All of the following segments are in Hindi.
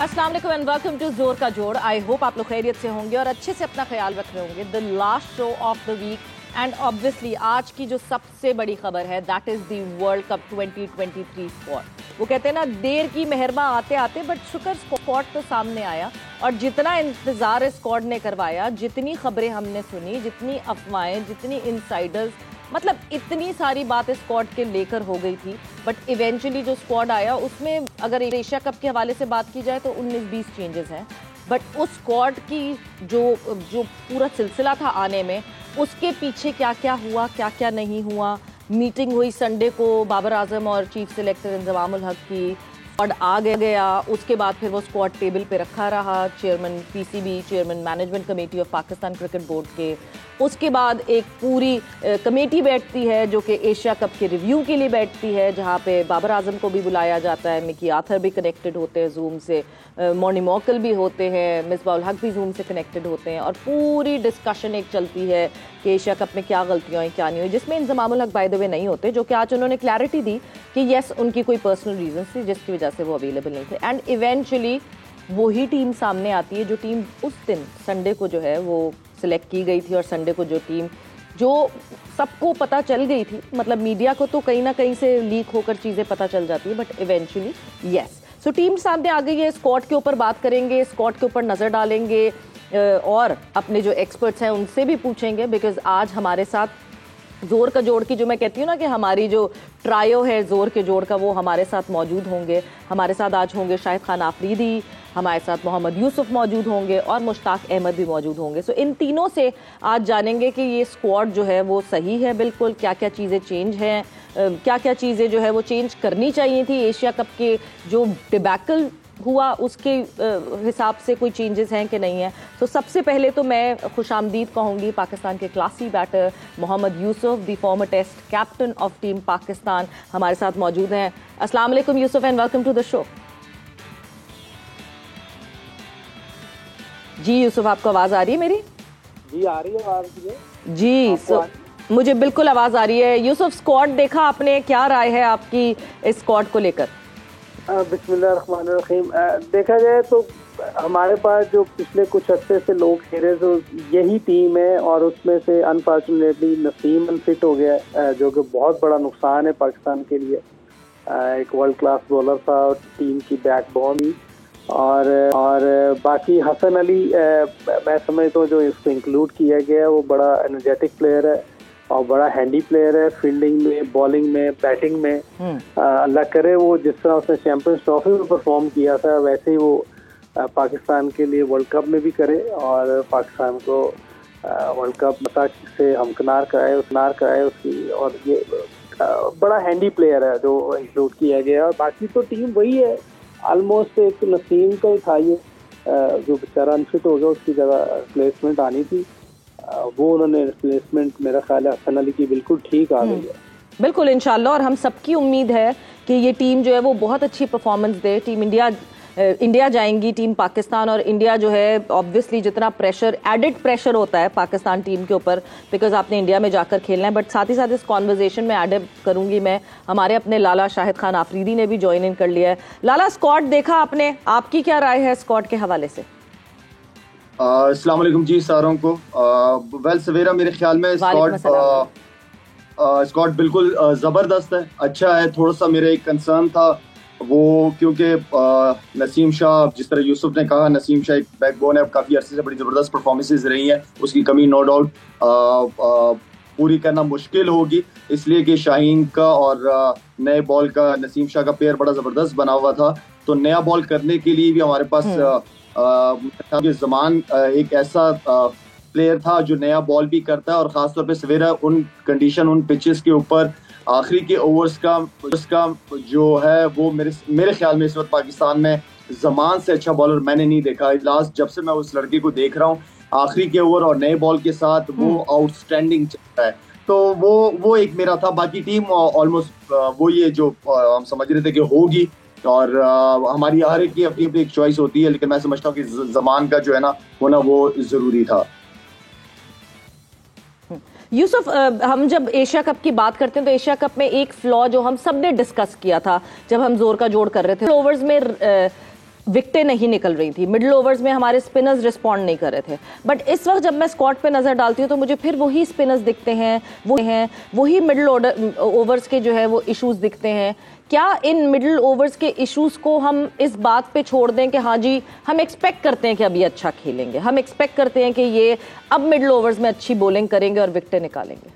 अस्सलाम वालेकुम and welcome to Zor ka जोड़। आई होप आप लोग खैरियत से होंगे और अच्छे से अपना ख्याल रख रहे होंगे। The last show of the week and obviously आज की जो सबसे बड़ी खबर है that is the world cup 2023 squad. वो कहते हैं ना, देर की मेहरमा आते आते बट शुक्र स्क्वाड तो सामने आया। और जितना इंतजार स्क्वाड ने करवाया, जितनी खबरें हमने सुनी, जितनी अफवाहें, जितनी इनसाइडर्स, मतलब इतनी सारी बात स्क्वाड के लेकर हो गई थी, बट इवेंचुअली जो स्क्वाड आया उसमें अगर एशिया कप के हवाले से बात की जाए तो 19-20 चेंजेस हैं। बट उस स्क्वाड की जो पूरा सिलसिला था आने में, उसके पीछे क्या क्या हुआ, क्या क्या नहीं हुआ। मीटिंग हुई संडे को बाबर आजम और चीफ सिलेक्टर इंजमाम उल हक की, स्क्वाड आ गया। उसके बाद फिर वो स्क्वाड टेबल पे रखा रहा chairman PCB, chairman management committee of Pakistan cricket board के। उसके बाद एक पूरी कमेटी बैठती है जो कि एशिया कप के रिव्यू के लिए बैठती है, जहाँ पे बाबर आजम को भी बुलाया जाता है, मिकी आर्थर भी कनेक्टेड होते हैं जूम से, मॉर्नी मॉकल भी होते हैं, मिसबाह उल हक भी जूम से कनेक्टेड होते हैं, और पूरी डिस्कशन एक चलती है कि एशिया कप में क्या गलतियाँ हुई क्या नहीं हुई, जिसमें Inzamam ul Haq by the way नहीं होते, जो कि आज उन्होंने क्लैरिटी दी कि येस उनकी कोई पर्सनल रीजन थी जिसकी वजह से वो अवेलेबल नहीं थे। एंड इवेंचुअली वही टीम सामने आती है जो टीम उस दिन संडे को जो है वो सिलेक्ट की गई थी, और संडे को जो टीम जो सबको पता चल गई थी, मतलब मीडिया को तो कहीं ना कहीं से लीक होकर चीज़ें पता चल जाती है, but eventually yes. So team सामने आ गई है। स्क्वाड के ऊपर बात करेंगे, स्क्वाड के ऊपर नज़र डालेंगे और अपने जो एक्सपर्ट्स हैं उनसे भी पूछेंगे, बिकॉज आज हमारे साथ जोर का जोड़ की, जो मैं कहती हूँ ना कि हमारी जो ट्रायो है जोर के जोड़ का, वो हमारे साथ मौजूद होंगे। हमारे साथ आज होंगे शाहिद खान आफरीदी, हमारे साथ मोहम्मद यूसुफ मौजूद होंगे और मुश्ताक अहमद भी मौजूद होंगे। सो इन तीनों से आज जानेंगे कि ये स्क्वाड जो है वो सही है बिल्कुल, क्या क्या चीज़ें चेंज हैं, क्या क्या चीज़ें जो है वो चेंज करनी चाहिए थी। एशिया कप के जो डिबैकल हुआ उसके हिसाब से कोई चेंजेस हैं कि नहीं है। तो सबसे पहले तो मैं खुशामदीद कहूँगी पाकिस्तान के classy batter Mohammad Yousuf, the former test captain of team Pakistan, हमारे साथ मौजूद हैं। अस्सलाम वालेकुम Yousuf and welcome to the show. जी यूसुफ, आपको आवाज़ आ रही है मेरी? जी आ रही है आवाज़ जी। मुझे बिल्कुल आवाज़ आ रही है। यूसुफ, स्क्वाड देखा आपने, क्या राय है आपकी इस स्क्वाड को लेकर? बिस्मिल्लाहिर्रहमानिर्रहीम। देखा जाए तो हमारे पास जो पिछले कुछ अर्से से लोग खेले तो यही टीम है, और उसमें से अनफॉर्चुनेटली नसीम अनफिट हो गया, जो कि बहुत बड़ा नुकसान है पाकिस्तान के लिए। एक वर्ल्ड क्लास बॉलर था, टीम की बैकबोन ही, और बाकी हसन अली मैं समझता हूँ जो इसको इंक्लूड किया गया है वो बड़ा एनर्जेटिक प्लेयर है और बड़ा हैंडी प्लेयर है, फील्डिंग में, बॉलिंग में, बैटिंग में। अल्लाह करे वो जिस तरह उसने चैंपियंस ट्रॉफी में परफॉर्म किया था वैसे ही वो पाकिस्तान के लिए वर्ल्ड कप में भी करे और पाकिस्तान को वर्ल्ड कप मता से हमकिनार कराए उसकी। और ये बड़ा हैंडी प्लेयर है जो इंक्लूड किया गया है। और बाकी तो टीम वही है, ऑलमोस्ट एक नसीम का ही था ये, जो बेचारा अनफिट हो गया, उसकी जगह रिप्लेसमेंट आनी थी, वो उन्होंने रिप्लेसमेंट मेरा ख्याल है हसन अली की बिल्कुल ठीक आ गई है। बिल्कुल इंशाल्लाह, और हम सबकी उम्मीद है कि ये टीम जो है वो बहुत अच्छी परफॉर्मेंस दे। टीम इंडिया जाएंगी, टीम पाकिस्तान, और इंडिया जो है ऑब्वियसली जितना प्रेशर, एडिड प्रेशर होता है पाकिस्तान टीम के ऊपर, बिकॉज आपने इंडिया में जाकर खेलना है। बट साथ ही साथ इस कॉन्वर्जेशन में ऐड करूंगी मैं, हमारे अपने लाला शाहिद खान आफरीदी ने भी ज्वाइन इन कर लिया है। लाला, स्क्वाड देखा आपने, आपकी क्या राय है स्क्वाड के हवाले से? अस्सलाम वालेकुम जी सारों को। वेल सवेरा, मेरे ख्याल में स्क्वाड बिल्कुल ज़बरदस्त है, अच्छा है। थोड़ा सा मेरा एक कंसर्न था वो, क्योंकि नसीम शाह, जिस तरह यूसुफ ने कहा, नसीम शाह एक बैकबोन है, काफ़ी अरसे से बड़ी ज़बरदस्त परफॉर्मेंसेस रही हैं, उसकी कमी नो डाउट पूरी करना मुश्किल होगी, इसलिए कि शाहीन का और नए बॉल का नसीम शाह का पेयर बड़ा ज़बरदस्त बना हुआ था। तो नया बॉल करने के लिए भी हमारे पास ज़मान एक ऐसा प्लेयर था जो नया बॉल भी करता है, और ख़ासतौर पे सवेरा उन कंडीशन, उन पिचेस के ऊपर आखिरी के ओवर्स का जो है वो मेरे ख्याल में इस वक्त पाकिस्तान में ज़मान से अच्छा बॉलर मैंने नहीं देखा। लास्ट जब से मैं उस लड़के को देख रहा हूँ, आखिरी के ओवर और नए बॉल के साथ वो आउटस्टैंडिंग चल रहा है। तो वो एक मेरा था। बाकी टीम ऑलमोस्ट वो ये जो हम समझ रहे थे कि होगी, और हमारी हर एक की अपनी अपनी एक चॉइस होती है, लेकिन मैं समझता हूँ कि ज़मान का जो है ना होना वो ज़रूरी था। यूसुफ, हम जब एशिया कप की बात करते हैं तो एशिया कप में एक फ्लॉ जो हम सब ने डिस्कस किया था जब हम जोर का जोड़ कर रहे थे, ओवर्स में विकेटें नहीं निकल रही थी, मिडिल ओवर्स में हमारे स्पिनर्स रिस्पॉन्ड नहीं कर रहे थे। बट इस वक्त जब मैं स्क्वाड पे नजर डालती हूँ तो मुझे फिर वही स्पिनर्स दिखते हैं, वही मिडिल ओवर्स के जो है वो इश्यूज दिखते हैं। क्या इन मिडिल ओवर्स के इश्यूज को हम इस बात पे छोड़ दें कि हाँ जी हम एक्सपेक्ट करते हैं कि अभी अच्छा खेलेंगे, हम एक्सपेक्ट करते हैं कि ये अब मिडिल ओवर्स में अच्छी बॉलिंग करेंगे और विकेटें निकालेंगे?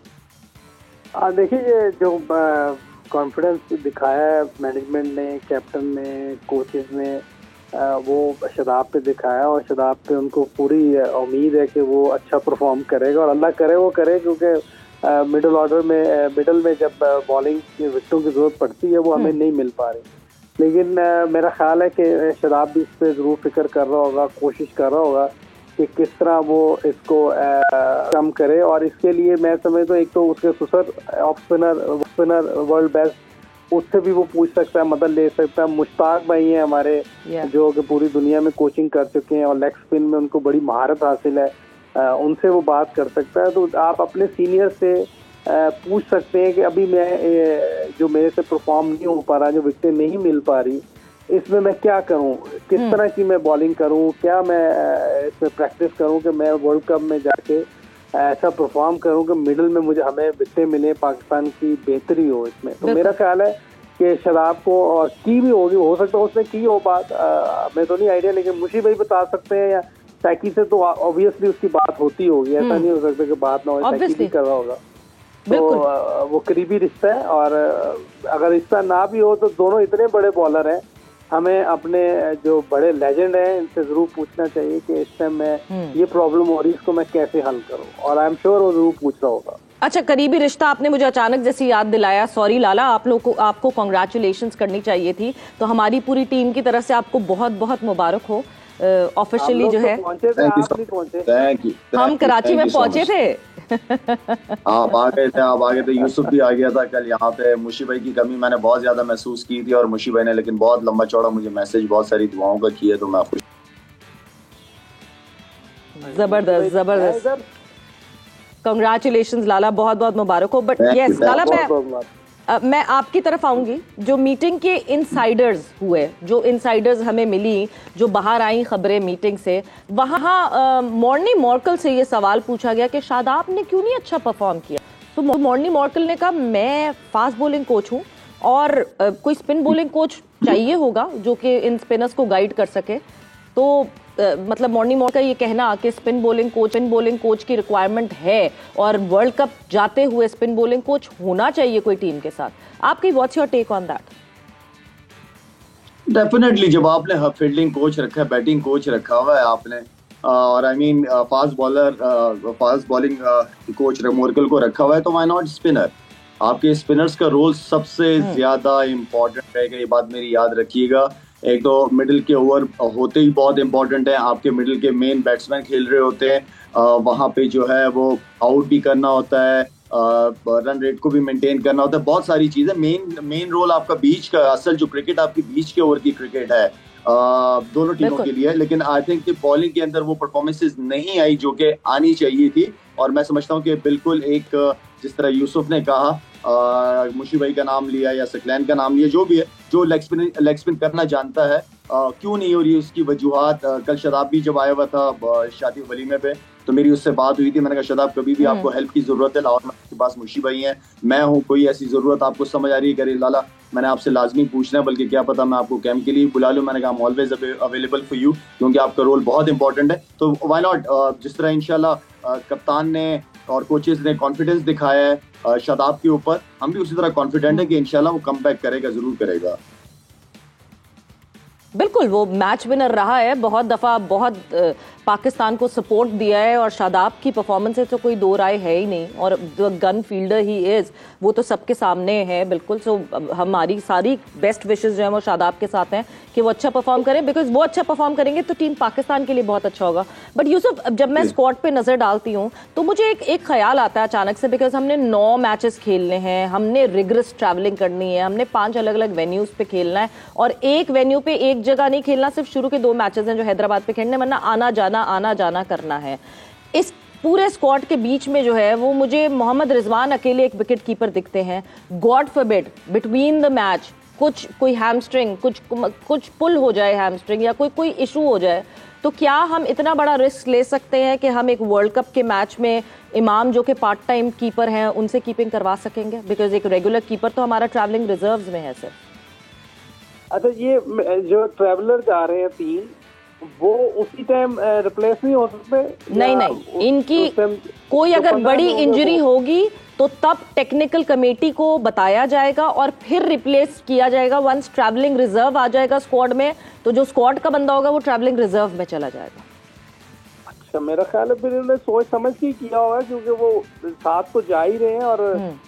देखिए, ये जो कॉन्फिडेंस दिखाया है मैनेजमेंट ने, कैप्टन ने, कोचेस ने, वो शादाब पे दिखाया और शादाब पे उनको पूरी उम्मीद है कि वो अच्छा परफॉर्म करेगा और अल्लाह करे वो करे, क्योंकि मिडिल ऑर्डर में, मिडिल में जब बॉलिंग की विकेटों की जरूरत पड़ती है वो हमें नहीं मिल पा रही। लेकिन मेरा ख्याल है कि शादाब भी इस पर जरूर फिक्र कर रहा होगा, कोशिश कर रहा होगा कि किस तरह वो इसको कम करे। और इसके लिए मैं समझता हूँ एक तो उसके सुसर ऑफ स्पिनर वर्ल्ड बेस्ट, उससे भी वो पूछ सकता है, मदद ले सकता है। मुश्ताक भाई हैं हमारे जो कि पूरी दुनिया में कोचिंग कर चुके हैं और लेग स्पिन में उनको बड़ी महारत हासिल है, उनसे वो बात कर सकता है। तो आप अपने सीनियर से पूछ सकते हैं कि अभी मैं जो मेरे से परफॉर्म नहीं हो पा रहा, जो विकेटें नहीं मिल पा रही, इसमें मैं क्या करूं, किस तरह की मैं बॉलिंग करूं, क्या मैं इसमें प्रैक्टिस करूं कि मैं वर्ल्ड कप में जाके ऐसा परफॉर्म करूं कि मिडिल में हमें विकेटें मिले, पाकिस्तान की बेहतरी हो इसमें। तो मेरा ख्याल है कि शादाब को और की भी होगी, हो सकता है उसने की हो बात, मैं तो नहीं आइडिया, लेकिन मुशी भाई बता सकते हैं या सैकी से तो ऑब्वियसली उसकी बात होती होगी, ऐसा नहीं हो सकता कि बात ना हो, सैकी भी कर रहा होगा। तो वो करीबी रिश्ता है और अगर रिश्ता ना भी हो तो दोनों इतने बड़े बॉलर हैं, हमें अपने जो बड़े लेजेंड हैं इनसे जरूर पूछना चाहिए कि इस टाइम में ये प्रॉब्लम हो रही है, इसको मैं कैसे हल करूं, और आई एम श्योर वो जरूर पूछ रहा होगा। अच्छा, करीबी रिश्ता आपने मुझे अचानक जैसी याद दिलाया, सॉरी लाला, आप लोग को आपको कॉन्ग्रेचुलेशंस करनी चाहिए थी, तो हमारी पूरी टीम की तरफ से आपको बहुत बहुत मुबारक हो ऑफिशियली जो है। हम कराची में पहुंचे थे। आप आ गए थे, यूसुफ भी आ गया था कल यहाँ पे। मुशी भाई की कमी मैंने बहुत ज्यादा महसूस की थी और मुशी भाई ने लेकिन बहुत लंबा चौड़ा मुझे मैसेज, बहुत सारी दुआओं का किया, तो मैं खुश। जबरदस्त जबरदस्त, कांग्रेचुलेशंस लाला, बहुत बहुत मुबारक हो। बट यस लाला, मैं आपकी तरफ आऊंगी। जो मीटिंग के इनसाइडर्स हुए, जो इनसाइडर्स हमें मिली, जो बाहर आई खबरें मीटिंग से, वहाँ मॉर्नी मॉर्कल से ये सवाल पूछा गया कि शादाब ने क्यों नहीं अच्छा परफॉर्म किया। तो मॉर्नी मॉर्कल ने कहा मैं फास्ट बॉलिंग कोच हूँ और कोई स्पिन बॉलिंग कोच चाहिए होगा जो कि इन स्पिनर्स को गाइड कर सके। तो मतलब मॉर्नी मॉर्कल का ये कहना कि स्पिन बॉलिंग कोच की रिक्वायरमेंट है और वर्ल्ड कप जाते हुए स्पिन बॉलिंग कोच होना चाहिए कोई टीम के साथ, आपकी what's your take on that? Definitely, जब आपने फील्डिंग कोच रखा है, बैटिंग कोच रखा हुआ है आपने, और I mean fast bowling coach मॉर्कल को रखा हुआ है, तो व्हाई नॉट स्पिनर? आपके स्पिनर्स का रोल सबसे ज्यादा इम्पोर्टेंट रहेगा, ये बात मेरी याद रखिएगा। एक तो मिडिल के ओवर होते ही बहुत इंपॉर्टेंट है, आपके मिडिल के मेन बैट्समैन खेल रहे होते हैं, वहां पे जो है वो आउट भी करना होता है, रन रेट को भी मेंटेन करना होता है, बहुत सारी चीजें। मेन रोल आपका बीच का, असल जो क्रिकेट आपकी बीच के ओवर की क्रिकेट है दोनों टीमों के लिए। लेकिन आई थिंक कि बॉलिंग के अंदर वो परफॉर्मेंसेज नहीं आई जो कि आनी चाहिए थी, और मैं समझता हूँ कि बिल्कुल एक जिस तरह यूसुफ ने कहा, मुशी भाई का नाम लिया या सकलैन का नाम लिया, जो भी है, जो लेग स्पिन करना जानता है, क्यों नहीं हो रही उसकी वजूहात। कल शादाब भी जब आया हुआ था शादी वलीमे पे, तो मेरी उससे बात हुई थी, मैंने कहा शादाब कभी भी आपको हेल्प की जरूरत है, लाहौर में आपके पास मुशी भाई हैं, मैं हूँ, कोई ऐसी जरूरत आपको समझ आ रही है करे लाला, मैंने आपसे लाजमी पूछना है, बल्कि क्या पता मैं आपको कैंप के लिए बुला लूँ। मैंने कहा I'm always available for you, क्योंकि आपका रोल बहुत इंपॉर्टेंट है। तो व्हाई नॉट, जिस तरह इंशाल्लाह कप्तान ने और कोचेस ने कॉन्फिडेंस दिखाया है शादाब के ऊपर, हम भी उसी तरह कॉन्फिडेंट है कि इंशाल्लाह वो कम बैक करेगा, जरूर करेगा। बिल्कुल, वो मैच विनर रहा है, बहुत दफा बहुत पाकिस्तान को सपोर्ट दिया है, और शादाब की परफॉर्मेंस से तो कोई दो राय है ही नहीं, और the gun fielder he is, वो तो सबके सामने है बिल्कुल। सो हमारी सारी बेस्ट विशेस जो है वो शादाब के साथ हैं कि वो अच्छा परफॉर्म करें, बिकॉज वो अच्छा परफॉर्म करेंगे तो टीम पाकिस्तान के लिए बहुत अच्छा होगा। बट यूसुफ, जब मैं स्क्वाड पे नजर डालती हूँ तो मुझे एक ख्याल आता है अचानक से, बिकॉज हमने 9 मैचेस खेलने हैं, हमने रिगरस ट्रैवलिंग करनी है, हमने 5 अलग अलग वेन्यूज पे खेलना है, और एक वेन्यू पे एक जगह नहीं खेलना, सिर्फ शुरू के 2 मैचेस हैं जो हैदराबाद पे खेलने, वरना आना जाना करना है। इस पूरे स्क्वाड के बीच में जो है वो मुझे मोहम्मद रिजवान अकेले एक विकेट कीपर दिखते हैं। God forbid between the match कोई हैमस्ट्रिंग, कुछ पुल हो जाए हैमस्ट्रिंग, या कोई इशू हो जाए, तो क्या हम इतना बड़ा रिस्क ले सकते हैं कि हम एक वर्ल्ड कप के मैच में इमाम जो कि पार्ट टाइम कीपर हैं उनसे कीपिंग करवा सकेंगे? बिकॉज एक रेगुलर कीपर तो हमारा ट्रैवलिंग रिजर्व्स में है सर। अच्छा, ये जो ट्रैवलर जा रहे हैं 3, वो उसी टाइम रिप्लेस नहीं हो सकते? नहीं, इनकी कोई अगर बड़ी इंजरी होगी तो तब टेक्निकल कमेटी को बताया जाएगा और फिर रिप्लेस किया जाएगा। वंस ट्रैवलिंग रिजर्व आ जाएगा स्क्वाड में, तो जो स्क्वाड का बंदा होगा वो ट्रैवलिंग रिजर्व में चला जाएगा। अच्छा, मेरा ख्याल है फिर उन्होंने सोच समझ के किया होगा, क्योंकि वो साथ तो जा ही रहे हैं और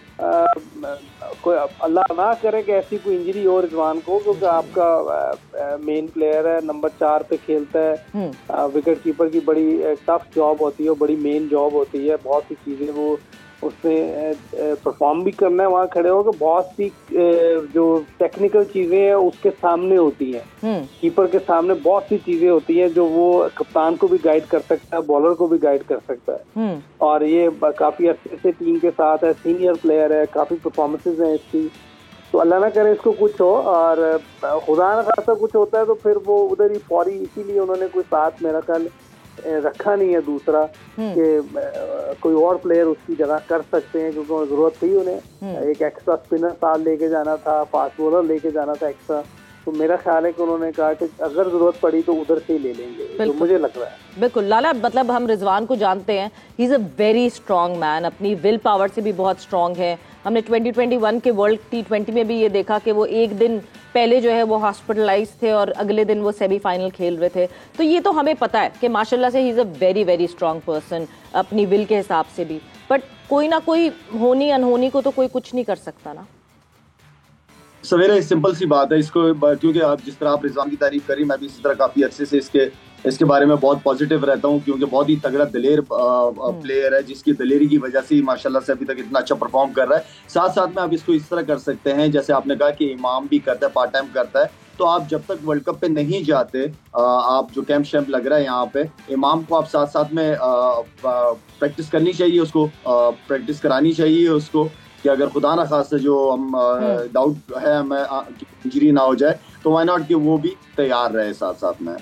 कोई अल्लाह ना करे कि ऐसी कोई इंजरी हो रिजवान को, क्योंकि आपका मेन प्लेयर है, नंबर 4 पे खेलता है। विकेट कीपर की बड़ी टफ जॉब होती है, बड़ी मेन जॉब होती है। बहुत सी चीजें वो उसने परफॉर्म भी करना है वहाँ खड़े होकर। बहुत सी जो टेक्निकल चीजें हैं उसके सामने होती हैं, कीपर के सामने बहुत सी चीजें होती हैं जो वो कप्तान को भी गाइड कर सकता है, बॉलर को भी गाइड कर सकता है। और ये काफी अच्छे से टीम के साथ है, सीनियर प्लेयर है, काफी परफॉर्मेंसेज हैं इसकी। तो अल्लाह ना करे इसको कुछ हो, और खुदा ना खासा कुछ होता है तो फिर वो उधर ही फौरी, इसीलिए उन्होंने कोई साथ मेरा ख्याल रखा नहीं है दूसरा कि कोई और प्लेयर उसकी जगह कर सकते हैं, क्योंकि जरूरत थी उन्हें। एक एक्स्ट्रा स्पिनर साथ लेके जाना था, फास्ट बॉलर लेके जाना था एक्स्ट्रा। तो मेरा ख्याल है कि उन्होंने कहा कि अगर जरूरत पड़ी तो उधर से ही ले लेंगे, तो मुझे लग रहा है। बिल्कुल लाला, मतलब हम रिजवान को जानते हैं, he is a very strong man, अपनी विल पावर से भी बहुत स्ट्रॉन्ग है। हमने 2021 के वर्ल्ड T20 में भी ये देखा कि वो एक दिन पहले जो है वो हॉस्पिटलाइज थे और अगले दिन वो सेमीफाइनल खेल रहे थे। तो ये तो हमें पता है कि माशाल्लाह से he is a very very strong person अपनी विल के हिसाब से भी। बट कोई ना कोई होनी अनहोनी को तो कोई कुछ नहीं कर सकता ना। सवेरे सिंपल सी बात है इसको, क्योंकि आप जिस तरह आप रिजवान की तारीफ करी, मैं भी इसी तरह काफी अच्छे से इसके बारे में बहुत पॉजिटिव रहता हूँ, क्योंकि बहुत ही तगड़ा दिलेर प्लेयर है, जिसकी दिलेरी की वजह से माशाल्लाह से अभी तक इतना अच्छा परफॉर्म कर रहा है। साथ साथ में आप इसको इस तरह कर सकते हैं, जैसे आपने कहा कि इमाम भी करता है, पार्ट टाइम करता है, तो आप जब तक वर्ल्ड कप पे नहीं जाते, आप जो कैंप शैम्प लग रहा है यहाँ पे, इमाम को आप साथ साथ में प्रैक्टिस करनी चाहिए, उसको प्रैक्टिस करानी चाहिए उसको, कि अगर खुदा ना खास जो हम डाउट है हमें इंजरी ना हो जाए, तो व्हाई नॉट कि वो भी तैयार रहे साथ साथ में।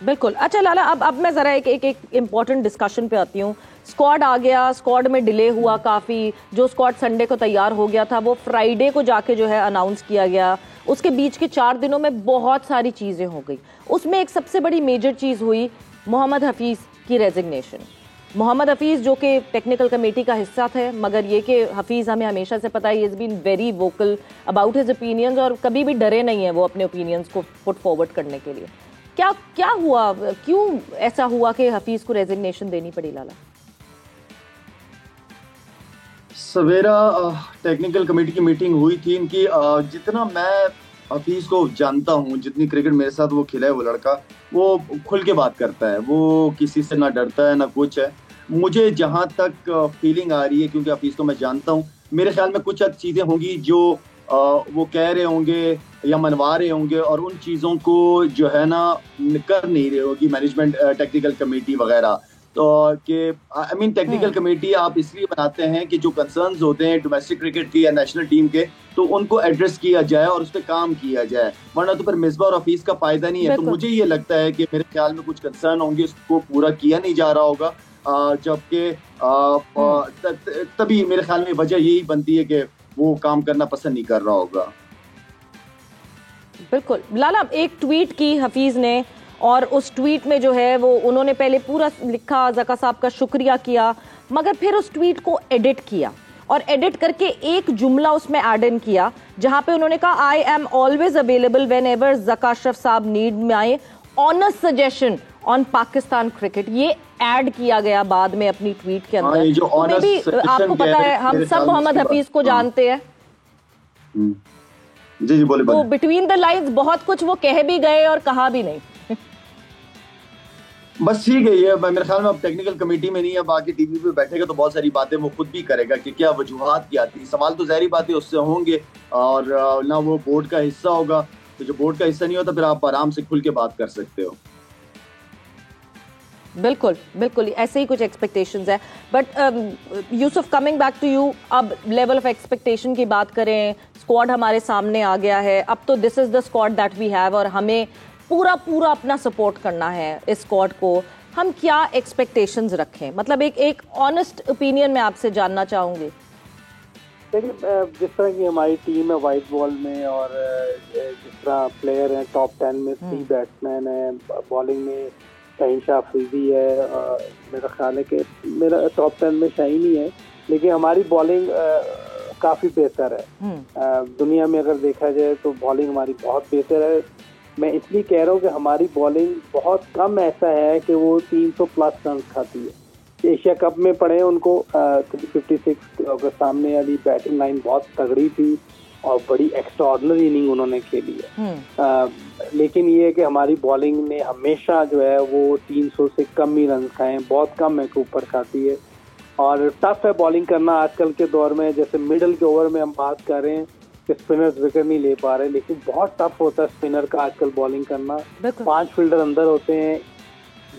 बिल्कुल। अच्छा लाला, अब मैं जरा एक इम्पोर्टेंट डिस्कशन पे आती हूँ। स्क्वाड आ गया, स्क्वाड में डिले हुआ काफ़ी। जो स्क्वाड संडे को तैयार हो गया था वो फ्राइडे को जाके जो है अनाउंस किया गया। उसके बीच के 4 दिनों में बहुत सारी चीज़ें हो गई। उसमें एक सबसे बड़ी मेजर चीज़ हुई मोहम्मद हफीज़ की रेजिग्नेशन। मोहम्मद हफीज़ जो कि टेक्निकल कमेटी का हिस्सा थे, मगर ये कि हफीज़ हमें हमेशा से पता है he is been very vocal about his opinions और कभी भी डरे नहीं है वो अपने ओपिनियंस को पुट फॉरवर्ड करने के लिए। क्या हुआ, क्यों ऐसा हुआ कि हफीज़ को रेजिग्नेशन देनी पड़ी लाला? सवेरा टेक्निकल कमेटी की मीटिंग हुई थी इनकी। जितना मैं हफीज को जानता हूँ, जितनी क्रिकेट मेरे साथ वो खेला है, वो लड़का वो खुल के बात करता है, वो किसी से ना डरता है ना कुछ है। मुझे जहां तक फीलिंग आ रही है, क्योंकि हफीज को मैं जानता हूँ, मेरे ख्याल में कुछ चीजें होंगी जो वो कह रहे होंगे या मनवा रहे होंगे, और उन चीजों को जो है ना कर नहीं रही होगी मैनेजमेंट, टेक्निकल कमेटी वगैरह। तो कि आई मीन टेक्निकल कमेटी आप इसलिए बनाते हैं कि जो कंसर्न्स होते हैं डोमेस्टिक क्रिकेट के या नेशनल टीम के, तो उनको एड्रेस किया जाए और उस पर काम किया जाए, वरना तो फिर मिसबा और हफीज का फायदा नहीं है। तो मुझे ये लगता है कि मेरे ख्याल में कुछ कंसर्न होंगे, उसको पूरा किया नहीं जा रहा होगा, जबकि तभी मेरे ख्याल में वजह यही बनती है कि वो काम करना पसंद नहीं कर रहा होगा। बिल्कुल लाला, एक ट्वीट की हफीज ने, और उस ट्वीट में जो है वो उन्होंने पहले पूरा लिखा, ज़का साहब का शुक्रिया किया, मगर फिर उस ट्वीट को एडिट किया और एडिट करके एक जुमला उसमें ऐड इन किया जहां पे उन्होंने कहा I am always available whenever Zaka Ashraf साहब need my honest suggestion on Pakistan cricket. ये ऐड किया गया बाद में अपनी ट्वीट के अंदर। भी आपको पता है, हम सब मोहम्मद हफीज को जानते हैं, जी बोले। तो बिटवीन द लाइन्स बहुत कुछ वो कह भी गए और कहा भी नहीं। बस ठीक है, ये मेरे ख्याल में अब टेक्निकल कमेटी में नहीं है, बाकी टीवी पे बैठेगा तो बहुत सारी बातें वो खुद भी करेगा कि क्या वजूहात क्या थी। सवाल तो ज़ाहिर बातें उससे होंगे, और ना वो बोर्ड का हिस्सा होगा, तो जो बोर्ड का हिस्सा नहीं होता फिर आप आराम से खुल के बात कर सकते हो। बिल्कुल बिल्कुल ऐसे ही कुछ एक्सपेक्टेशंस है। But Yusuf, coming back to you, अब लेवल ऑफ एक्सपेक्टेशन की बात करें, स्क्वाड हमारे सामने आ गया है, अब तो this is the squad that we have और हमें पूरा पूरा अपना सपोर्ट करना है इस स्क्वाड को। हम क्या एक्सपेक्टेशंस रखें, मतलब एक ऑनेस्ट ओपिनियन में आपसे जानना चाहूंगी। देखिए, जिस तरह की हमारी टीम है वाइट बॉल में, और जिस तरह प्लेयर हैं टॉप 10 में 3 बैट्समैन हैं, बॉलिंग में शाहीन शाह अफरीदी है, मेरा ख्याल है कि मेरा टॉप 10 में शाहीन ही है, लेकिन हमारी बॉलिंग काफ़ी बेहतर है। दुनिया में अगर देखा जाए तो बॉलिंग हमारी बहुत बेहतर है। मैं इसलिए कह रहा हूँ कि हमारी बॉलिंग बहुत कम ऐसा है कि वो 300 प्लस रन खाती है। एशिया कप में पड़े उनको 356 अगर सामने वाली बैटिंग लाइन बहुत तगड़ी थी और बड़ी एक्स्ट्राऑर्डिनरी इनिंग उन्होंने खेली है। लेकिन ये है कि हमारी बॉलिंग ने हमेशा जो है वो 300 से कम ही रन खाए, बहुत कम है कि ऊपर खाती है, और टफ है बॉलिंग करना आजकल के दौर में। जैसे मिडल के ओवर में हम बात कर रहे हैं कि स्पिनर्स विकेट नहीं ले पा रहे, लेकिन बहुत टफ होता है स्पिनर का आजकल बॉलिंग करना। 5 फील्डर अंदर होते हैं,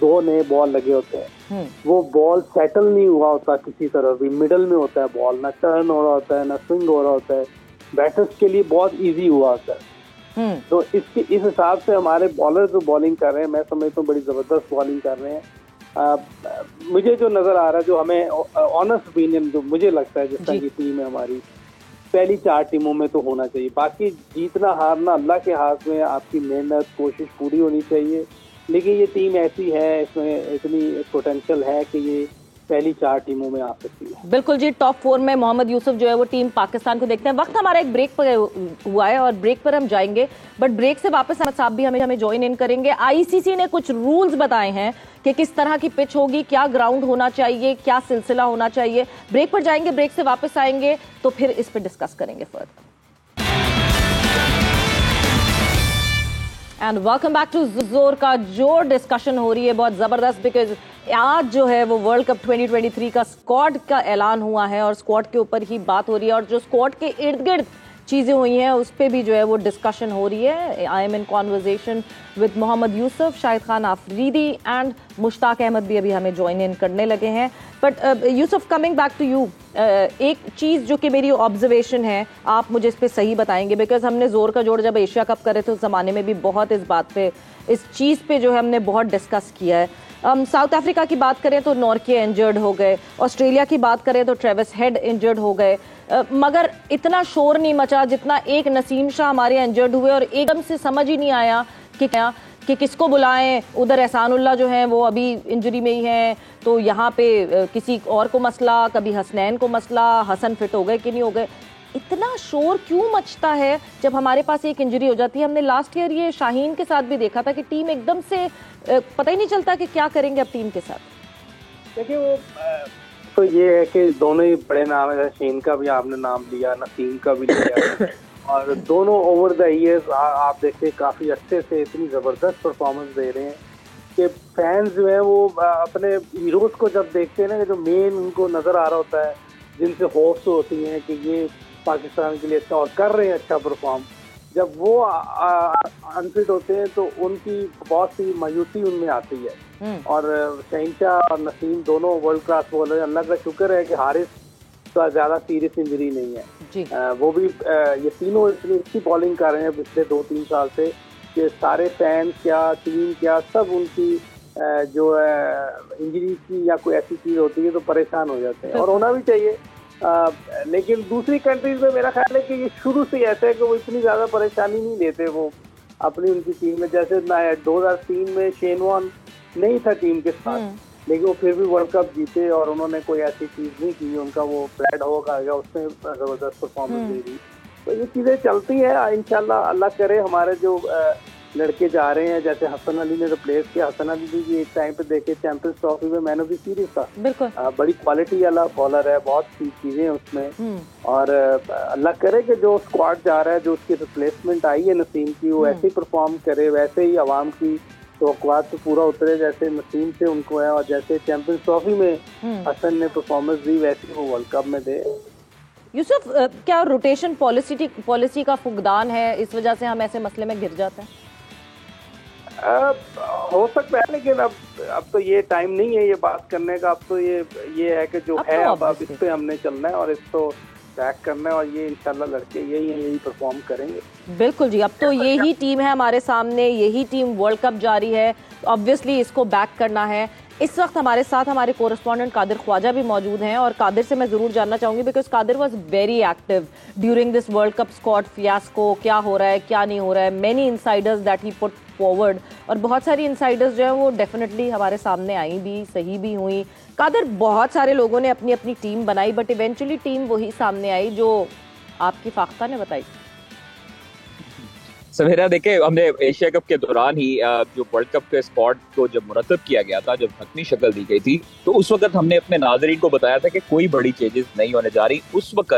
2 नए बॉल लगे होते हैं, वो बॉल सेटल नहीं हुआ होता किसी तरह भी, मिडल में होता है बॉल, ना टर्न हो रहा होता है ना स्विंग हो रहा होता है, बैटर्स के लिए बहुत इजी हुआ होता है। तो इस हिसाब से हमारे बॉलर जो बॉलिंग कर रहे हैं, मैं समझता हूँ बड़ी जबरदस्त बॉलिंग कर रहे हैं। मुझे जो नजर आ रहा है, जो हमें ऑनेस्ट ओपिनियन जो मुझे लगता है, जिस तरह की टीम है हमारी, पहली 4 टीमों में तो होना चाहिए। बाकी जीतना हारना अल्लाह के हाथ में, आपकी मेहनत कोशिश पूरी होनी चाहिए। लेकिन ये टीम ऐसी है, इसमें इतनी पोटेंशियल है कि ये पहली 4 टीमों में आ सकती है। बिल्कुल जी, टॉप 4 में मोहम्मद यूसुफ जो है वो टीम पाकिस्तान को देखते हैं। वक्त हमारा एक ब्रेक पर हुआ है और ब्रेक पर हम जाएंगे, बट ब्रेक से वापस अहमद साहब भी हमें ज्वाइन इन करेंगे। आईसीसी ने कुछ रूल्स बताए हैं कि किस तरह की पिच होगी, क्या ग्राउंड होना चाहिए, क्या सिलसिला होना चाहिए। ब्रेक पर जाएंगे, ब्रेक से वापस आएंगे तो फिर इस पर डिस्कस करेंगे further. And welcome back to Zor ka जोर। डिस्कशन हो रही है बहुत जबरदस्त, बिकॉज आज जो है वो वर्ल्ड कप 2023 का स्क्वाड का ऐलान हुआ है और स्क्वाड के ऊपर ही बात हो रही है, और जो स्क्वाड के इर्द गिर्द चीज़ें हुई हैं उस पर भी जो है वो डिस्कशन हो रही है। I am in conversation with Mohammad Yusuf, Shahid Khan Afridi and Mushtaq Ahmed भी अभी हमें ज्वाइन इन करने लगे हैं। But Yusuf, coming back to you, एक चीज़ जो कि मेरी ऑब्जर्वेशन है, आप मुझे इस पर सही बताएंगे, बिकॉज हमने जोर का जोड़ जब एशिया कप करे थे उस ज़माने में भी बहुत इस बात पे, इस चीज़ पे जो है हमने बहुत डिस्कस किया है। साउथ अफ्रीका की बात करें तो नॉर्के इंजर्ड हो गए, ऑस्ट्रेलिया की बात करें तो ट्रेविस हेड इंजर्ड हो गए, मगर इतना शोर नहीं मचा जितना एक नसीम शाह हमारे इंजर्ड हुए और एकदम से समझ ही नहीं आया कि किसको बुलाएं। उधर एहसानुल्लाह जो हैं वो अभी इंजरी में ही हैं, तो यहाँ पे किसी और को मसला, कभी हसनैन को मसला, हसन फिट हो गए कि नहीं हो गए। इतना शोर क्यों मचता है जब हमारे पास एक इंजरी हो जाती है? हमने लास्ट ईयर ये शाहीन के साथ भी देखा था कि टीम एकदम से पता ही नहीं चलता कि क्या करेंगे अब टीम के साथ। देखिए, वो तो ये है कि दोनों ही बड़े नाम है, शाहीन का भी आपने नाम लिया, नसीम का भी लिया, और दोनों ओवर द ईयर्स आप देखते काफी अच्छे से इतनी जबरदस्त परफॉर्मेंस दे रहे हैं कि फैंस जो है वो अपने हीरोज को जब देखते हैं ना, कि जो मेन उनको नजर आ रहा होता है, जिनसे होप्स होती हैं कि ये पाकिस्तान के लिए अच्छा और कर रहे हैं अच्छा परफॉर्म, जब वो अनफिट होते हैं तो उनकी बहुत सी मायूसी उनमें आती है। और शाहीन शाह और नसीम दोनों वर्ल्ड क्लास बॉलर, अल्लाह का शुक्र है कि हारिस का ज्यादा सीरियस इंजरी नहीं है। वो भी ये तीनों इतनी अच्छी बॉलिंग कर रहे हैं पिछले 2-3 साल से कि सारे फैंस क्या, टीम क्या, सब उनकी जो है इंजरी की या कोई ऐसी चीज होती है तो परेशान हो जाते हैं, और होना भी चाहिए। लेकिन दूसरी कंट्रीज में मेरा ख्याल है कि ये शुरू से ऐसा है कि वो इतनी ज्यादा परेशानी नहीं लेते वो अपनी उनकी टीम में। जैसे 2003 में शेन वॉर्न नहीं था टीम के साथ, लेकिन वो फिर भी वर्ल्ड कप जीते और उन्होंने कोई ऐसी चीज नहीं की। उनका वो ब्रैड हॉक आ गया, उसने जबरदस्त परफॉर्मेंस दे दी। तो ये चीजें चलती हैं, इंशाल्लाह अल्लाह करे हमारे जो लड़के जा रहे हैं, जैसे हसन अली ने रिप्लेस किया। हसन अली भी एक टाइम पे देखे चैंपियंस ट्रॉफी में मैन ऑफ द सीरीज था, बिल्कुल बड़ी क्वालिटी वाला बॉलर है, बहुत सी चीजें हैं उसमें। और अल्लाह करे कि जो स्क्वाड जा रहा है, जो उसकी रिप्लेसमेंट आई है नसीम की, वो ऐसे ही परफॉर्म करे, वैसे ही अवाम की तवक्कुआत से पूरा उतरे जैसे नसीम से उनको है, और जैसे चैंपियंस ट्रॉफी में हसन ने परफॉर्मेंस दी वैसे वो वर्ल्ड कप में दे। यूसुफ, क्या रोटेशन पॉलिसी का फुकदान है, इस वजह से हम ऐसे मसले में घिर जाते हैं? हो सकता है, लेकिन अब तो ये टाइम नहीं है ये बात करने का। अब तो ये है कि जो है अब इस पे हमने चलना है और इसको क्रैक करना है, और ये इंशाल्लाह लड़के यही परफॉर्म करेंगे। बिल्कुल जी, अब तो यही टीम है हमारे सामने, यही टीम वर्ल्ड कप जारी है, ऑब्वियसली इसको बैक करना है। इस वक्त हमारे साथ हमारे कोरेस्पॉन्डेंट कादिर ख्वाजा भी मौजूद हैं और कादिर से मैं ज़रूर जानना चाहूँगी because Qadir was very active during this world cup squad fiasco. क्या हो रहा है, क्या नहीं हो रहा है, many insiders that he put forward, और बहुत सारी इनसाइडर्स जो है वो डेफिनेटली हमारे सामने आई भी, सही भी हुई। कादिर, बहुत सारे लोगों ने अपनी अपनी टीम बनाई बट इवेंचुअली टीम वही सामने आई जो आपकी फाख्ता ने बताई। सवेरा देखे, हमने एशिया कप के दौरान ही जो वर्ल्ड कप के स्क्वाड को जब मुरतब किया गया था, जब हतमी शक्ल दी गई थी, तो उस वक्त हमने अपने नाजरीन को बताया था कि कोई बड़ी चेंजेस नहीं होने जा रही। उस वक्त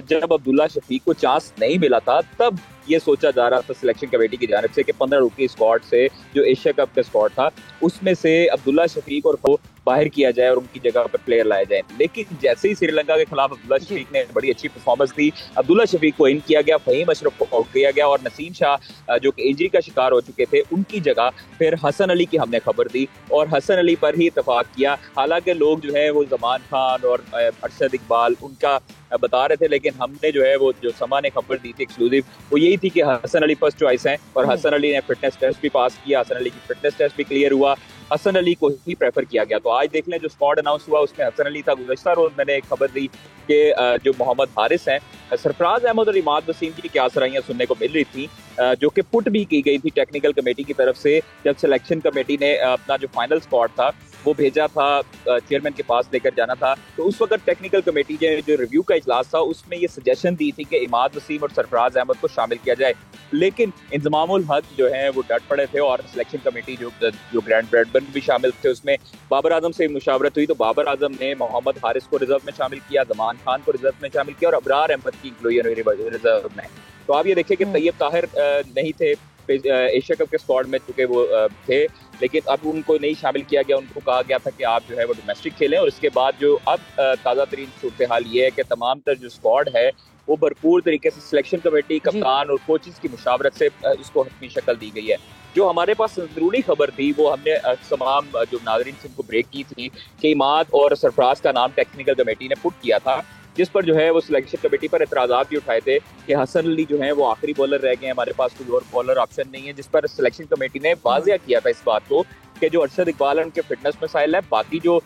जब अब्दुल्ला शफीक को चांस नहीं मिला था, तब ये सोचा जा रहा था सिलेक्शन कमेटी की जानिब से कि 15 रुकी स्क्वाड से जो एशिया कप का स्क्वाड था उसमें से अब्दुल्ला शफीक और को बाहर किया जाए और उनकी जगह पर प्लेयर लाए जाए। लेकिन जैसे ही श्रीलंका के खिलाफ अब्दुल्ला शफीक ने बड़ी अच्छी परफॉर्मेंस दी, अब्दुल्ला शफीक को इन किया गया, फहीम अशरफ को आउट किया गया और नसीम शाह जो कि इंजरी का शिकार हो चुके थे, उनकी जगह फिर हसन अली की हमने खबर दी और हसन अली पर ही इतफाक किया। हालांकि लोग जो है वो जमान खान और अरशद इकबाल उनका बता रहे थे, लेकिन हमने जो है वो जो समा ने खबर दी थी एक्सक्लूसिव, वो यही थी कि हसन अली फर्स्ट चॉइस हैं और हसन अली ने फिटनेस टेस्ट भी पास किया, हसन अली की फिटनेस टेस्ट भी क्लियर हुआ, हसन अली को ही प्रेफर किया गया। तो आज देख लें जो स्क्वाड अनाउंस हुआ उसमें हसन अली था। गुज़श्ता रोज मैंने एक खबर दी कि जो मोहम्मद हारिस हैं, सरफराज अहमद और इमाद वसीम की क्या सराहियां सुनने को मिल रही थी, जो कि पुट भी की गई थी टेक्निकल कमेटी की तरफ से। जब सिलेक्शन कमेटी ने अपना जो फाइनल स्क्वाड था वो भेजा था, चेयरमैन के पास लेकर जाना था, तो उस वक्त टेक्निकल कमेटी जो रिव्यू का इजलास था उसमें ये सजेशन दी थी कि इमाद वसीम और सरफराज अहमद को शामिल किया जाए। लेकिन इंजमामुल हक जो है वो डट पड़े थे और सिलेक्शन कमेटी जो ग्रैंड ब्रैडबर्न भी शामिल थे उसमें बाबर आजम से मुशावरत हुई, तो बाबर आजम ने मोहम्मद हारिस को रिजर्व में शामिल किया, जमान खान को रिजर्व में शामिल किया और अबरार अहमद की इंक्लूजन हुई रिजर्व में। तो आप ये देखिए कि तैयब ताहिर नहीं थे एशिया कप के स्क्वाड में, चुके वो थे, लेकिन अब उनको नहीं शामिल किया गया। उनको कहा गया था कि आप जो है वो डोमेस्टिक खेलें। और इसके बाद जो अब ताज़ा तरीन सूरत हाल ये है कि तमाम तर जो स्क्वाड है वो भरपूर तरीके से सिलेक्शन कमेटी, कप्तान और कोचेस की मुशावरत से इसको हतमी शक्ल दी गई है। जो हमारे पास जरूरी खबर थी वो हमने तमाम जो नाज़रीन से उनको ब्रेक की थी कि इमाद और सरफराज का नाम टेक्निकल कमेटी ने पुट किया था, जिस पर जो है वो सिलेक्शन कमेटी पर एतराज़ात भी उठाए थे कि हसन अली जो है वो आखिरी बॉलर रह गए, हमारे पास कोई और बॉलर ऑप्शन नहीं है, जिस पर सिलेक्शन कमेटी ने वाज़िया किया था इस बात को कि जो अरशद इकबाल है उनके फिटनेस मसाइल है, बाकी जो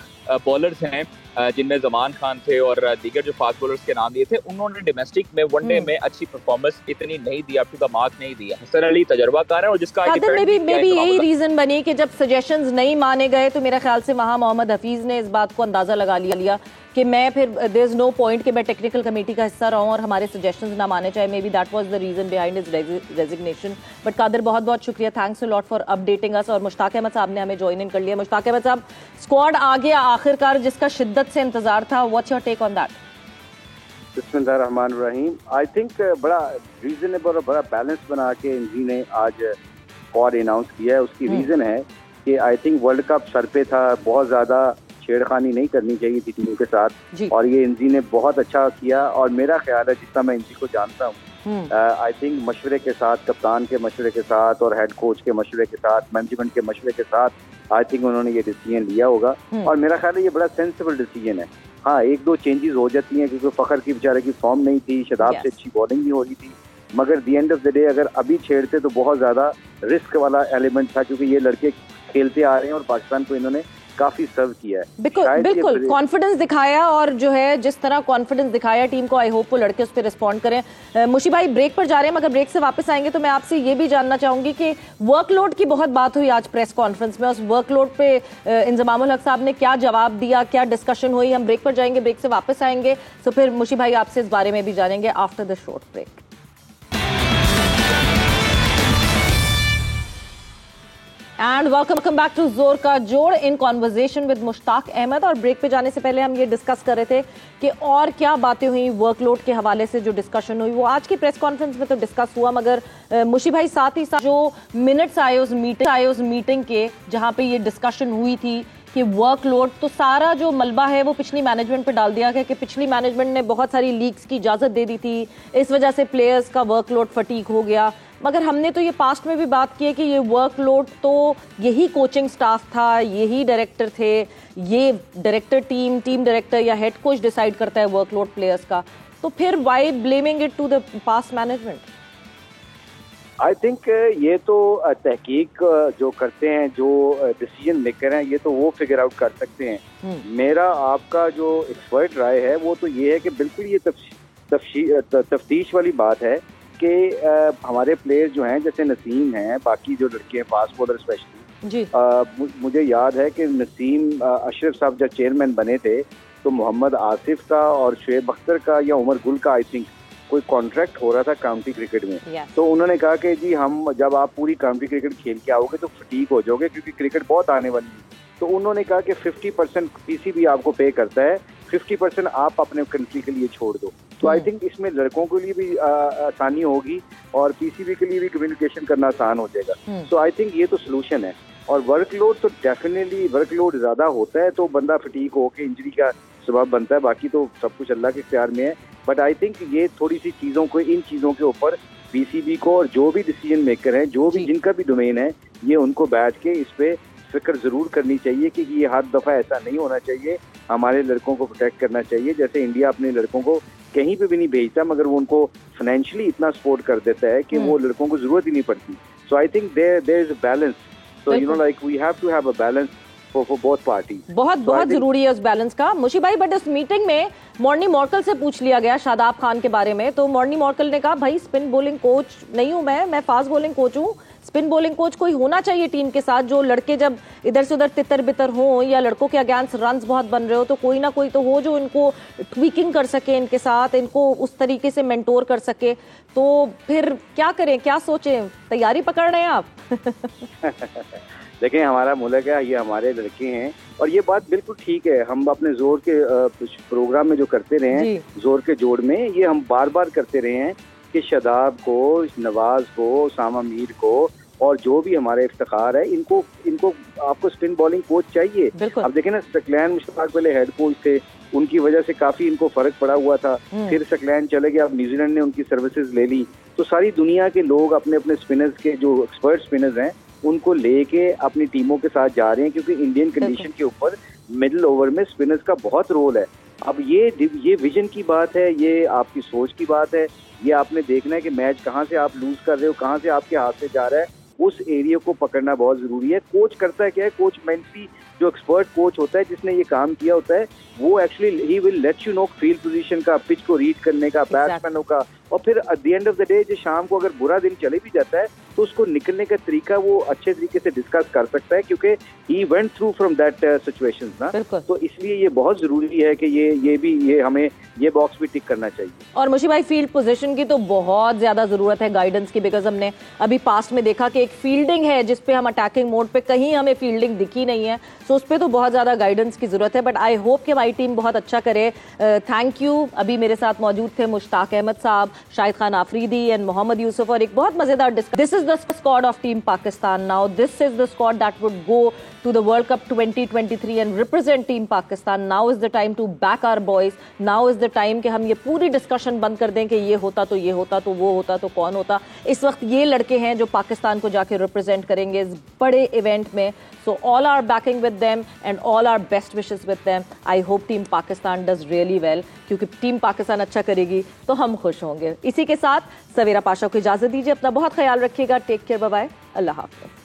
बॉलर्स हैं जिनमें जमान खान थे और दीगर जो फास्ट बॉलर्स के नाम दिए थे, उन्होंने डोमेस्टिक में वनडे में अच्छी परफॉर्मेंस इतनी नहीं दी, आपका मार्क नहीं दिया। हसन अली तजर्बाकार है और जिसका यही रीजन बनी कि जब सजेशंस नहीं माने गए तो मेरा ख्याल से वहां मोहम्मद हफीज ने इस बात को अंदाजा लगा लिया कि मैं फिर देयर इज नो पॉइंट कि मैं टेक्निकल कमेटी का हिस्सा रहूं और हमारे सजेशंस ना माने चाहे। Maybe that was the reason behind his resignation. But Qadir, बहुत बहुत शुक्रिया, thanks a lot for updating us. और मुश्ताक अहमद साहब ने हमें ज्वाइन इन कर लिया। मुश्ताक अहमद साहब, स्क्वाड आ गया आखिरकार, जिसका शिद्दत से इंतजार था, what's your take on that? बिस्मिल्लाहिर्रहमानिर्रहीम। आई थिंक बड़ा रीजनेबल और बड़ा बैलेंस बना के इनजी ने आज स्क्वाड अनाउंस किया है। उसकी रीजन है कि I think world cup sir पे था, बहुत ज्यादा छेड़खानी नहीं करनी चाहिए थी टीमों के साथ, और ये इनजी ने बहुत अच्छा किया। और मेरा ख्याल है, जितना मैं इनजी को जानता हूँ, आई थिंक मशवरे के साथ, कप्तान के मशवरे के साथ और हेड कोच के मशवरे के साथ, मैनेजमेंट के मशवरे के साथ आई थिंक उन्होंने ये डिसीजन लिया होगा। और मेरा ख्याल है ये बड़ा सेंसिबल डिसीजन है। हाँ, एक दो चेंजेस हो जाती हैं क्योंकि फखर की बेचारे की फॉर्म नहीं थी, शदाब से अच्छी बॉलिंग नहीं हो रही थी, मगर the end of the day अगर अभी छेड़ते तो बहुत ज्यादा रिस्क वाला एलिमेंट था, क्योंकि ये लड़के खेलते आ रहे हैं और पाकिस्तान को इन्होंने काफी सर्व किया है। बिल्कुल कॉन्फिडेंस दिखाया, और जो है जिस तरह कॉन्फिडेंस दिखाया टीम को, आई होप वो लड़के उस पर रिस्पॉन्ड करें। मुशी भाई ब्रेक पर जा रहे हैं, मगर ब्रेक से वापस आएंगे तो मैं आपसे ये भी जानना चाहूंगी कि वर्कलोड की बहुत बात हुई आज प्रेस कॉन्फ्रेंस में, उस वर्कलोड पे इंजमामुल हक साहब ने क्या जवाब दिया, क्या डिस्कशन हुई? हम ब्रेक पर जाएंगे, ब्रेक से वापस आएंगे तो फिर मुशी भाई आपसे इस बारे में भी जानेंगे after the short break. And welcome back to Zor ka Zor in conversation with Mushtaq Ahmed. और ब्रेक पे जाने से पहले हम ये डिस्कस कर रहे थे कि और क्या बातें हुई वर्कलोड के हवाले से, जो डिस्कशन हुई वो आज की प्रेस कॉन्फ्रेंस में तो डिस्कस हुआ, मगर मुशी भाई साथ ही साथ जो मिनट्स आए उस मीटिंग के जहां पे ये डिस्कशन हुई थी कि वर्कलोड तो सारा जो मलबा है वो पिछली मैनेजमेंट पे डाल दिया गया कि पिछली मैनेजमेंट ने बहुत सारी लीक्स की इजाज़त दे दी थी, इस वजह से प्लेयर्स का वर्कलोड फटीक हो गया। मगर हमने तो ये पास्ट में भी बात की है कि ये वर्कलोड तो यही कोचिंग स्टाफ था, यही डायरेक्टर थे, ये डायरेक्टर टीम डायरेक्टर या हेड कोच डिसाइड करता है वर्कलोड प्लेयर्स का, तो फिर why blaming it to the past management? I think ये तो तहकीक जो करते हैं, जो डिसीजन मेकर हैं, ये तो वो फिगर आउट कर सकते हैं। मेरा आपका जो एक्सपर्ट राय है वो तो ये है कि बिल्कुल ये तफ्तीश वाली बात है कि हमारे प्लेयर जो हैं, जैसे नसीम हैं, बाकी जो लड़के हैं फास्ट बॉलर स्पेशली, मुझे याद है कि नसीम अशरफ साहब जब चेयरमैन बने थे तो मोहम्मद आसिफ का और शुएब अख्तर का या उमर गुल का आई थिंक कोई कॉन्ट्रैक्ट हो रहा था काउंटी क्रिकेट में। तो उन्होंने कहा कि जी हम जब आप पूरी काउंटी क्रिकेट खेल के आओगे तो फटीक हो जाओगे क्योंकि क्रिकेट बहुत आने वाली है। तो उन्होंने कहा कि 50% पीसीबी आपको पे करता है, 50% आप अपने कंट्री के लिए छोड़ दो। तो आई थिंक इसमें लड़कों के लिए भी आसानी होगी और पीसीबी के लिए भी कम्युनिकेशन करना आसान हो जाएगा। तो आई थिंक ये तो सोल्यूशन है। और वर्कलोड तो डेफिनेटली वर्कलोड ज्यादा होता है तो बंदा फटीक होकर इंजरी का सबब बनता है, बाकी तो सब कुछ अल्लाह के इख्तियार में है। बट आई थिंक ये थोड़ी सी चीज़ों को, इन चीज़ों के ऊपर पीसीबी को और जो भी डिसीजन मेकर हैं, जो भी जिनका भी डोमेन है, ये उनको बैठ के इस पे फिक्र ज़रूर करनी चाहिए कि ये हर दफ़ा ऐसा नहीं होना चाहिए। हमारे लड़कों को प्रोटेक्ट करना चाहिए। जैसे इंडिया अपने लड़कों को कहीं पे भी नहीं भेजता मगर वो उनको फाइनेंशियली इतना सपोर्ट कर देता है कि वो लड़कों को ज़रूरत ही नहीं पड़ती। So I think there is a balance. So you know like we have to have a balance for both parties. बहुत जरूरी है उस बैलेंस का मुशी भाई। बट इस मीटिंग में मॉर्नी मॉर्कल से पूछ लिया गया शादाब खान के बारे में, तो मॉर्नी मॉर्कल ने कहा भाई स्पिन बॉलिंग कोच नहीं हूं मैं फास्ट बॉलिंग कोच हूं। स्पिन बॉलिंग कोच कोई होना चाहिए टीम के साथ, जो लड़के जब इधर से उधर तितर बितर हो या लड़कों के अगेंस्ट रन्स बहुत बन रहे हो तो कोई ना कोई तो हो जो इनको ट्वीकिंग कर सके, इनके साथ इनको उस तरीके से मेंटोर कर सके। तो फिर क्या करें, क्या सोचें, तैयारी पकड़ रहे हैं आप? देखें हमारा मुल्क है, ये हमारे लड़के हैं और ये बात बिल्कुल ठीक है। हम अपने जोर के प्रोग्राम में जो करते रहे हैं, जोर के जोड़ में, ये हम बार बार करते रहे हैं कि शादाब को, नवाज को, उसामा मीर को और जो भी हमारे इफ्तिखार है, इनको आपको स्पिन बॉलिंग कोच चाहिए। अब देखें ना, सकलैन मुश्ताक पहले हेड कोच थे, उनकी वजह से काफी इनको फर्क पड़ा हुआ था। फिर सकलैन चले गए, अब न्यूजीलैंड ने उनकी सर्विसेज ले ली। तो सारी दुनिया के लोग अपने अपने स्पिनर्स के जो एक्सपर्ट स्पिनर्स हैं उनको लेके अपनी टीमों के साथ जा रहे हैं, क्योंकि इंडियन कंडीशन के ऊपर मिडिल ओवर में स्पिनर्स का बहुत रोल है। अब ये विजन की बात है, ये आपकी सोच की बात है। ये आपने देखना है कि मैच कहाँ से आप लूज कर रहे हो, कहाँ से आपके हाथ से जा रहा है, उस एरिया को पकड़ना बहुत जरूरी है। कोच करता है क्या है, कोच मेंटली जो एक्सपर्ट कोच होता है जिसने ये काम किया होता है, वो actually he will let you know field position का, पिच को रीड करने का, बैट्समैनों का। और फिर at the end of the day जो शाम को अगर बुरा दिन चले भी जाता है तो उसको निकलने का तरीका वो अच्छे तरीके से डिस्कस कर सकता है, क्योंकि he went through from that situations ना। तो इसलिए ये बहुत जरूरी है कि ये हमें ये बॉक्स भी टिक करना चाहिए। और मुशी भाई फील्ड पोजीशन की तो बहुत ज्यादा जरूरत है गाइडेंस की, बिकॉज हमने अभी पास्ट में देखा कि एक फील्डिंग है जिसपे हम अटैकिंग मोड पे कहीं हमें फील्डिंग दिखी नहीं है, सो उस पर तो बहुत ज्यादा गाइडेंस की जरूरत है। बट आई होप कि हमारी टीम बहुत अच्छा करे। Thank you. अभी मेरे साथ मौजूद थे मुश्ताक अहमद साहब, शाहिद खान आफरीदी एंड मोहम्मद यूसुफ, और एक बहुत मजेदार this is the squad of team Pakistan now, this is the squad that would go to the World Cup 2023 and represent team Pakistan. Now is the time to back our boys. Now is the time कि हम ये पूरी डिस्कशन बंद कर दें कि ये होता तो वो होता तो कौन होता। इस वक्त ये लड़के हैं जो पाकिस्तान को जाके रिप्रेजेंट करेंगे इस बड़े इवेंट में। So all our backing with them and all our best wishes with them. I hope team Pakistan does really well, क्योंकि टीम पाकिस्तान अच्छा करेगी तो हम खुश होंगे। इसी के साथ सवेरा पाशा को इजाजत दीजिए, अपना बहुत ख्याल रखिएगा। टेक केयर, बाय बाय, अल्लाह हाफ़िज़।